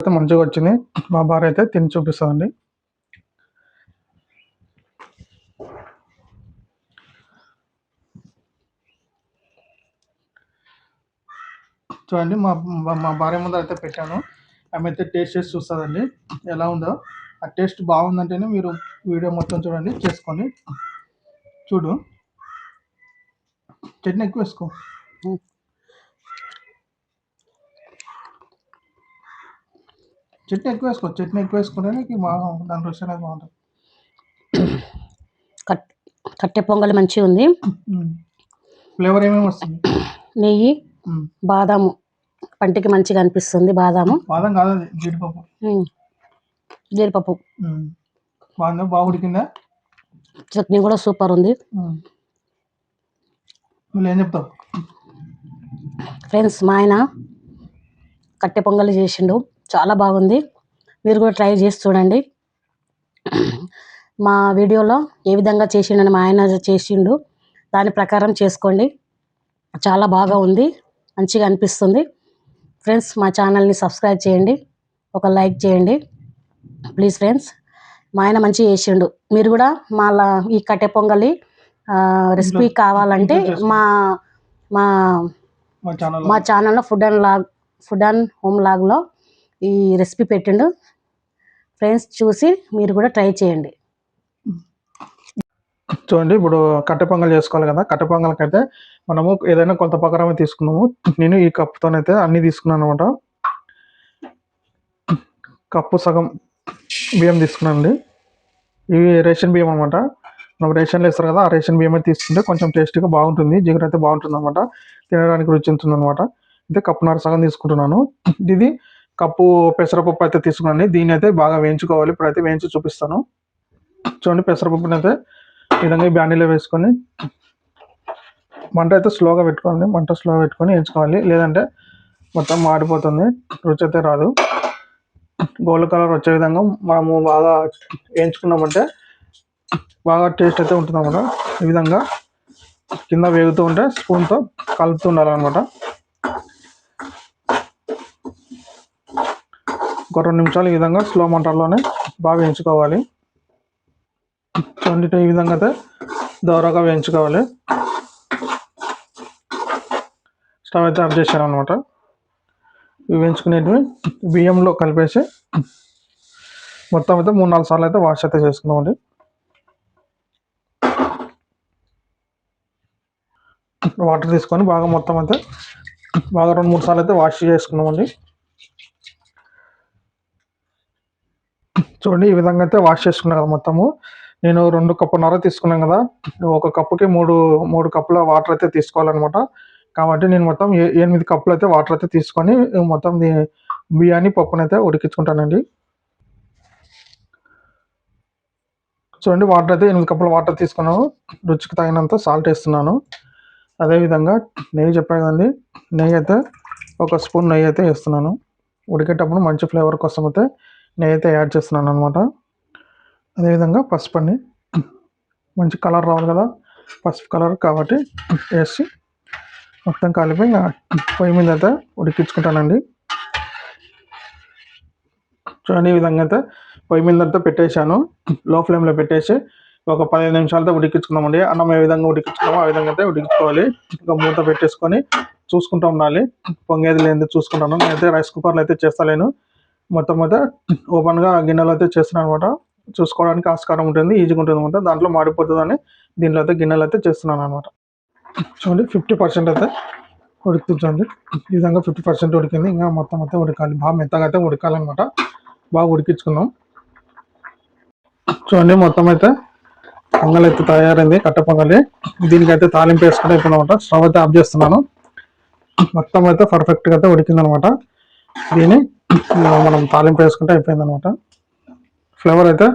అయితే మంచిగా వచ్చింది. మా భార్య అయితే తిని చూపిస్తుందండి. చూడండి మా మా భార్య ముందు అయితే పెట్టాను. ఆమె అయితే టేస్ట్ చేసి చూస్తుందండి ఎలా ఉందో. ఆ టేస్ట్ బాగుందంటేనే మీరు వీడియో మొత్తం చూడండి, చేసుకోండి. చూడు, చట్నీ ఎక్కువ వేసుకో. చట్నీ ఎక్కువ వేసుకో. చట్నీ ఎక్కువ వేసుకుంటేనే బాగా దాని రుచి అనేది బాగుంటుంది. కట్టె పొంగల్ మంచిగా ఉంది. ఫ్లేవర్ ఏమేమి వస్తుంది? నెయ్యి, బాదాము పంటికి మంచిగా అనిపిస్తుంది. బాదం కాదు, అది జీడిపప్పు. జీడిపప్పు బాగుందా? బాగా ఉడికిందా? చట్నీ కూడా సూపర్ ఉంది. నువ్వు ఏం చెప్తావు? ఫ్రెండ్స్, మా ఆయన కట్టె పొంగల్ చేసిండు, చాలా బాగుంది. మీరు కూడా ట్రై చేసి చూడండి. మా వీడియోలో ఏ విధంగా చేసిండని మా ఆయన చేసిండు, దాని ప్రకారం చేసుకోండి. చాలా బాగా ఉంది, మంచిగా అనిపిస్తుంది. ఫ్రెండ్స్, మా ఛానల్ని సబ్స్క్రైబ్ చేయండి, ఒక లైక్ చేయండి ప్లీజ్. ఫ్రెండ్స్, మా ఆయన మంచిగా చేసిండు. మీరు కూడా ఈ కట్టె పొంగలి రెసిపీ కావాలంటే మా మా మా ఛానల్లో ఫుడ్ అండ్ హోమ్ లాగ్లో ఈ రెసిపీ పెట్టిండు. ఫ్రెండ్స్, చూసి మీరు కూడా ట్రై చేయండి. చూడండి, ఇప్పుడు కట్టె పొంగల్ చేసుకోవాలి కదా. కట్టె పొంగల్కి అయితే మనము ఏదైనా కొంత ప్రకారమే తీసుకున్నాము. నేను ఈ కప్పుతోనైతే అన్నీ తీసుకున్నాను అనమాట. కప్పు సగం బియ్యం తీసుకున్నానండి. ఇవి రేషన్ బియ్యం అనమాట. మనం రేషన్లో వేస్తారు కదా, ఆ రేషన్ బియ్యం అయితే తీసుకుంటే కొంచెం టేస్టీగా బాగుంటుంది. జిగురు అయితే బాగుంటుంది అనమాట, తినడానికి రుచి ఉంటుంది అనమాట. అయితే కప్పున్నర సగం తీసుకుంటున్నాను. ఇది కప్పు పెసరపప్పు అయితే తీసుకున్నాను. దీన్ని అయితే బాగా వేయించుకోవాలి. ఇప్పుడైతే వేయించి చూపిస్తాను. చూడండి, పెసరపప్పుని అయితే ఈ విధంగా ఈ బ్యాండీలో వేసుకొని మంట అయితే స్లోగా పెట్టుకోండి. మంట స్లోగా పెట్టుకొని వేయించుకోవాలి, లేదంటే మొత్తం మాడిపోతుంది, రుచి అయితే రాదు. గోల్డ్ కలర్ వచ్చే విధంగా మనము బాగా వేయించుకున్నామంటే బాగా టేస్ట్ అయితే ఉంటుంది అన్నమాట. ఈ విధంగా కింద వేగుతూ ఉంటే స్పూన్తో కలుపుతూ ఉండాలన్నమాట. ఒక 2 నిమిషాలు ఈ విధంగా స్లో మంటల్లోనే బాగా వేయించుకోవాలి. చూడండి, ఈ విధంగా అయితే దోరగా వేయించుకోవాలి. స్టవ్ అయితే ఆఫ్ చేశాను అనమాట. ఇవి వేయించుకునేటివి బియ్యంలో కలిపేసి మొత్తం అయితే 3-4 సార్లు అయితే వాష్ అయితే చేసుకున్నామండి. వాటర్ తీసుకొని బాగా మొత్తం అయితే బాగా 2-3 సార్లు అయితే వాష్ చేసుకున్నామండి. చూడండి, ఈ విధంగా అయితే వాష్ చేసుకున్నాను కదా మొత్తము. నేను 2 కప్పున్నర తీసుకున్నాను కదా, ఒక కప్పుకి 3 కప్పుల వాటర్ అయితే తీసుకోవాలన్నమాట. కాబట్టి నేను మొత్తం 8 కప్పులు అయితే వాటర్ అయితే తీసుకొని మొత్తం బియ్యాన్ని పప్పునైతే ఉడికించుకుంటానండి. చూడండి, వాటర్ అయితే 8 కప్పుల వాటర్ తీసుకున్నాను. రుచికి తగినంత సాల్ట్ వేస్తున్నాను. అదేవిధంగా నెయ్యి చెప్పాను కదండి, నెయ్యి అయితే ఒక స్పూన్ నెయ్యి అయితే వేస్తున్నాను. ఉడికేటప్పుడు మంచి ఫ్లేవర్ కోసం అయితే నెయ్యి అయితే యాడ్ చేస్తున్నాను అనమాట. అదేవిధంగా పసుపు అండి, మంచి కలర్ రావాలి కదా, పసుపు కలర్ కాబట్టి వేసి మొత్తం కలిపి పొయ్యి మీద అయితే ఉడికించుకుంటానండి. చూడండి, ఈ విధంగా అయితే పొయ్యి మీద అయితే పెట్టేశాను. లో ఫ్లేమ్లో పెట్టేసి ఒక 15 నిమిషాలతో ఉడికించుకున్నామండి. అన్నం ఏ విధంగా ఉడికించుకున్నామో ఆ విధంగా అయితే ఉడికించుకోవాలి. ఇంకా మూత పెట్టేసుకొని చూసుకుంటూ ఉండాలి, పొంగేది లేనిది చూసుకుంటాను. నేనైతే రైస్ కుక్కర్లో అయితే చేస్తలేను, మొత్తం అయితే ఓపెన్గా గిన్నెలో అయితే చేస్తున్నాను అనమాట. చూసుకోవడానికి ఆస్కారం ఉంటుంది, ఈజీగా ఉంటుంది అనమాట. దాంట్లో మాడిపోతుందని దీంట్లో అయితే గిన్నెలు అయితే చేస్తున్నాను అనమాట. చూడండి, 50% అయితే ఉడికించండి. ఈ విధంగా 50% ఉడికింది. ఇంకా మొత్తం అయితే ఉడకాలి, బాగా మెత్తగా అయితే ఉడకాలన్నమాట. బాగా ఉడికించుకుందాం. చూడండి, మొత్తం అయితే పొంగల్ అయితే తయారైంది, కట్ట పొంగలి. దీనికైతే తాలింపు వేసుకుంటే అయిపోయిందన్నమాట. స్టవ్ అయితే ఆఫ్ చేస్తున్నాను. మొత్తం అయితే పర్ఫెక్ట్గా అయితే ఉడికిందనమాట. దీన్ని మనం తాలింపు వేసుకుంటే అయిపోయిందనమాట. ఫ్లేవర్ అయితే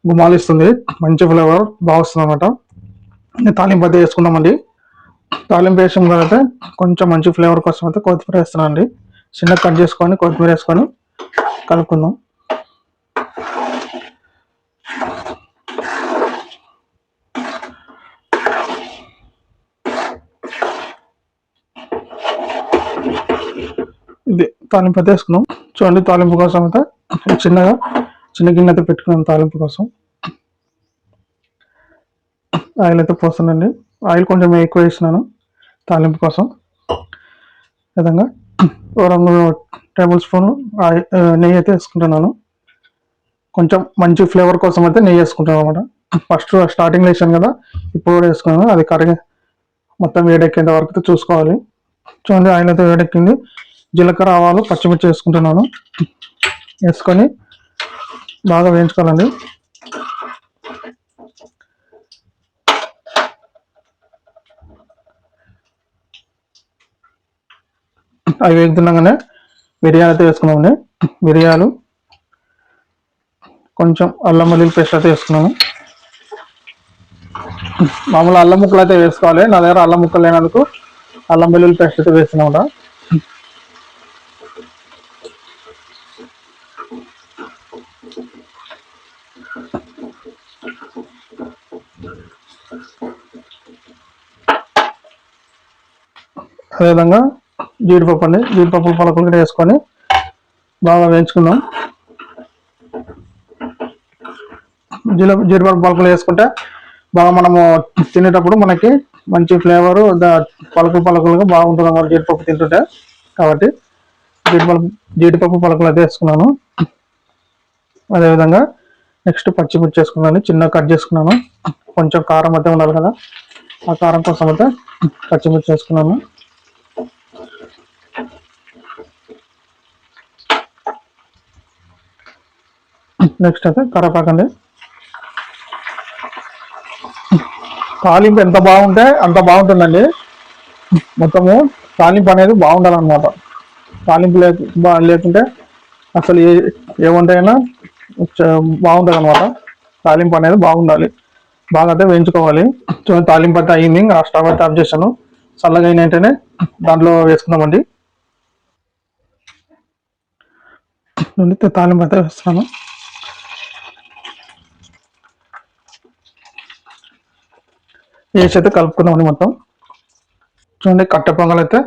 గుమాలిస్తుంది, మంచి ఫ్లేవర్ బాగా వస్తుంది అనమాట. తాలింపు అయితే వేసుకున్నామండి. తాలింపు వేసిన తర్వాత కొంచెం మంచి ఫ్లేవర్ కోసం అయితే కొత్తిమీర వేస్తున్నాను అండి. చిన్న కట్ చేసుకొని కొత్తిమీర వేసుకొని కలుపుకుందాం. ఇది తాలింపు అయితే వేసుకున్నాం. చూడండి తాలింపు కోసం అయితే చిన్న గిన్నె అయితే పెట్టుకున్నాను తాలింపు కోసం. ఆయిల్ అయితే పోస్తానండి. ఆయిల్ కొంచెం ఎక్కువ వేసినాను తాలింపు కోసం. విధంగా 2 టేబుల్ స్పూన్లు నెయ్యి అయితే వేసుకుంటున్నాను. కొంచెం మంచి ఫ్లేవర్ కోసం అయితే నెయ్యి వేసుకుంటాను అనమాట. ఫస్ట్ స్టార్టింగ్ వేసాను కదా, ఇప్పుడు కూడా వేసుకున్నాను. అది కరిగి మొత్తం వేడెక్కేంత వరకు చూసుకోవాలి. చూడండి ఆయిల్ అయితే వేడెక్కింది. జీలకర్ర, ఆవాలు, పచ్చిమిర్చి వేసుకుంటున్నాను. వేసుకొని బాగా వేయించుకోవాలండి. అవి వేగుతుండగానే మిరియాలు అయితే వేసుకున్నామండి. మిరియాలు, కొంచెం అల్లం వెల్లుల్లి పేస్ట్ అయితే వేసుకున్నాము. మామూలు అల్లం ముక్కలు అయితే వేసుకోవాలి. నా దగ్గర అల్లం ముక్కలు లేనందుకు అల్లం వెల్లుల్లి పేస్ట్ అయితే వేస్తున్నాం. అదేవిధంగా జీడిపప్పు పలుకులు కూడా వేసుకొని బాగా వేయించుకుందాం. జీడిపప్పు పలుకులు వేసుకుంటే బాగా మనము తినేటప్పుడు మనకి మంచి ఫ్లేవరు పలుకులుగా బాగుంటుంది అన్నమాట జీడిపప్పు తింటుంటే. కాబట్టి జీడిపప్పు పలుకులు అయితే వేసుకున్నాను. అదేవిధంగా నెక్స్ట్ పచ్చిమిర్చి వేసుకున్నాను, చిన్నగా కట్ చేసుకున్నాను. కొంచెం కారం అయితే ఉండాలి కదా, ఆ కారం కోసం అయితే పచ్చిమిర్చి వేసుకున్నాను. నెక్స్ట్ అయితే కరివేపాకండి. తాలింపు ఎంత బాగుంటే అంత బాగుంటుందండి. మొత్తము తాలింపు అనేది బాగుండాలన్నమాట. తాలింపు లేకుంటే అసలు ఏ వంట అయినా బాగుంటుంది అనమాట. తాలింపు అనేది బాగుండాలి. బాగా అయితే వేయించుకోవాలి. తాలింపు అయితే అయింది. ఇంకా స్టవ్ అయితే ఆఫ్ చేశాను. చల్లగా అయిన వెంటనే దాంట్లో వేసుకుందామండి. తాలింపు అయితే వేస్తున్నాను. వేసి అయితే కలుపుకుందామండి మొత్తం. చూడండి కట్టె పొంగల్ అయితే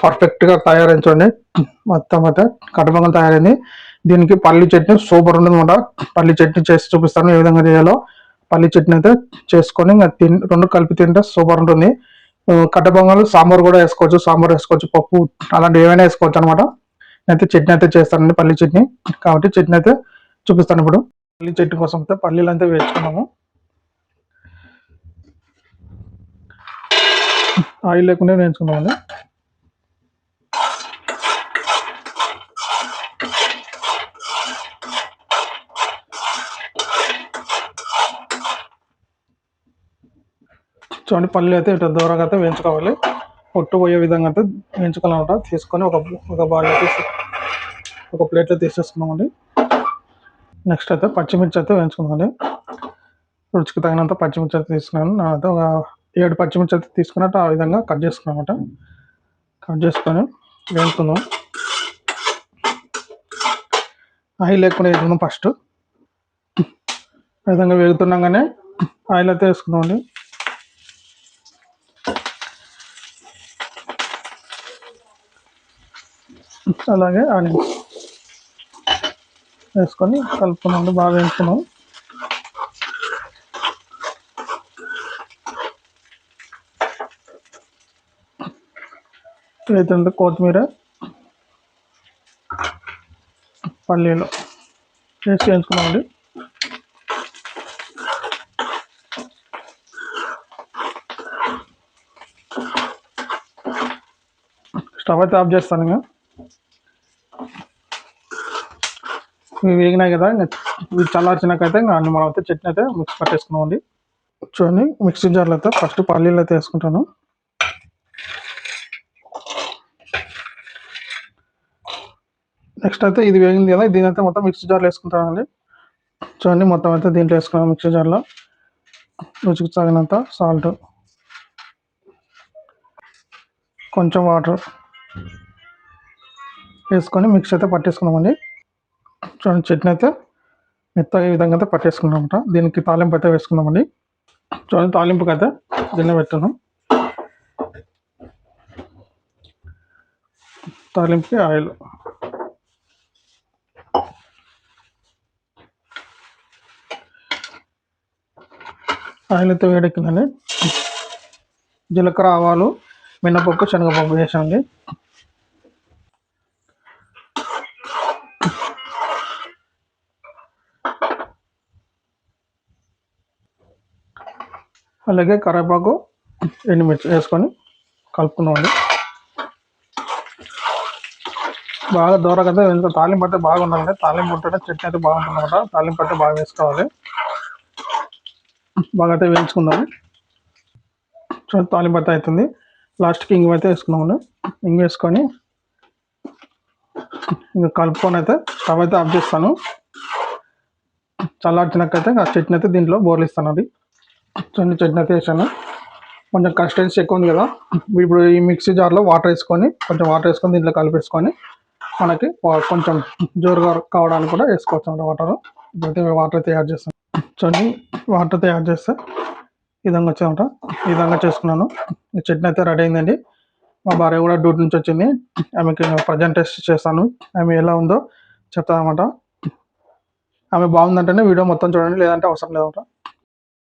పర్ఫెక్ట్గా తయారైంది. చూడండి మొత్తం అయితే కట్టె పొంగల్ తయారైంది. దీనికి పల్లి చట్నీ సూపర్ ఉంటుంది అనమాట. పల్లి చట్నీ చేసి చూపిస్తాను ఏ విధంగా చేయాలో. పల్లి చట్నీ అయితే చేసుకొని ఇంకా రెండు కలిపి తింటే సూపర్ ఉంటుంది. కట్టె పొంగల్ సాంబార్ కూడా వేసుకోవచ్చు, పప్పు అలాంటి ఏమైనా వేసుకోవచ్చు అనమాట. నేనైతే చట్నీ అయితే చేస్తానండి, పల్లి చట్నీ. కాబట్టి చట్నీ అయితే చూపిస్తాను ఇప్పుడు. పల్లి చట్నీ కోసం అయితే పల్లీలు అయితే వేసుకున్నాము. ఆయిల్ లేకుండా వేయించుకున్నామండి. చూడండి పల్లీలు అయితే ఇట్లా దూరంగా అయితే వేయించుకోవాలి. పొట్టు పోయే విధంగా అయితే వేయించుకోవాలన్నమాట. తీసుకొని ఒక బాగా తీసి ఒక ప్లేట్లో తీసేసుకున్నామండి. నెక్స్ట్ అయితే పచ్చిమిర్చి అయితే వేయించుకున్నామండి. రుచికి తగినంత పచ్చిమిర్చి అయితే తీసుకున్నాను. అయితే ఒక 7 పచ్చిమిర్చి అయితే తీసుకున్నట్టు ఆ విధంగా కట్ చేసుకున్నామన్నమాట. కట్ చేసుకొని వేయించుకుందాం. ఆయిల్ లేకుండా వేసుకుందాం ఫస్ట్. ఆ విధంగా వేగుతున్నాగానే ఆయిల్ అయితే వేసుకుందామండి. అలాగే ఆనియన్స్ వేసుకొని కలుపుకున్నాం, బాగా వేసుకున్నాం. అయితే కొత్తిమీర, పల్లీలు వేసి వేయించుకున్నామండి. స్టవ్ అయితే ఆఫ్ చేస్తాను. ఇంకా ఇవి వేగినాయి కదా, ఇవి చల్లార్చినాకైతే ఇంకా మనం అయితే చట్నీ అయితే మిక్స్ పట్టేసుకున్నామండి. చూడండి మిక్సీ జార్లో అయితే ఫస్ట్ పల్లీలు అయితే వేసుకుంటాను. నెక్స్ట్ అయితే ఇది వేగింది కదా, దీని అయితే మొత్తం మిక్సీ జార్లో వేసుకుంటానండి. చూడండి మొత్తం అయితే దీంట్లో వేసుకున్నాను మిక్సీ జార్లో. రుచికి తగినంత సాల్ట్, కొంచెం వాటర్ వేసుకొని మిక్స్ అయితే పట్టేసుకున్నామండి. చూడండి చట్నీ అయితే మెత్తగా ఈ విధంగా అయితే పట్టేసుకున్నామన్నమాట. దీనికి తాలింపు అయితే వేసుకున్నామండి. చూడండి తాలింపుకి అయితే గిన్నె పెట్టాను. తాలింపుకి ఆయిల్, ఆయిల్ అయితే వేడెక్కిందండి. జీలకర్ర, ఆవాలు, మినపప్పు, శనగపప్పు వేసామండి. అలాగే కరివేపాకు, ఎండుమిర్చి వేసుకొని కలుపుకున్నామండి. బాగా దూరగా ఇంత తాలింపు అయితే బాగా ఉండాలండి. తాలింపు ఉంటేనే చట్నీ అయితే బాగుంటుంది అనమాట. తాలింపు అయితే బాగా వేసుకోవాలి. బాగా అయితే వేయించుకుందాము. సో తాలింపు అయితే అవుతుంది. లాస్ట్కి ఇంగు అయితే వేసుకున్నామండి. ఇంగు వేసుకొని ఇంకా కలుపుకొని అయితే స్టవ్ అయితే ఆఫ్ చేస్తాను. చల్లార్చినాకైతే ఆ చట్నీ అయితే దీంట్లో బోర్లిస్తాను. అది చట్నీ అయితే వేసాను. కొంచెం కన్సిస్టెన్సీ ఎక్కువ ఉంది కదా, ఇప్పుడు ఈ మిక్సీ జార్లో కొంచెం వాటర్ వేసుకొని దీంట్లో కలిపేసుకొని మనకి కొంచెం జోరుగా కావడానికి కూడా వేసుకోవచ్చు అన్నమాట వాటర్. ఇప్పుడైతే వాటర్ అయితే యాడ్ చేస్తాను. చూడండి, వాటర్ అయితే యాడ్ చేస్తే ఈ విధంగా వచ్చాయన్నమాట. ఈ విధంగా చేసుకున్నాను. ఈ చట్నీ అయితే రెడీ అయిందండి. మా భార్య కూడా డ్యూటీ నుంచి వచ్చింది. ఆమెకి ప్రజెంట్ టెస్ట్ చేస్తాను. ఆమె ఎలా ఉందో చెప్తానమాట. ఆమె బాగుందంటేనే వీడియో మొత్తం చూడండి, లేదంటే అవసరం లేదన్నమాట.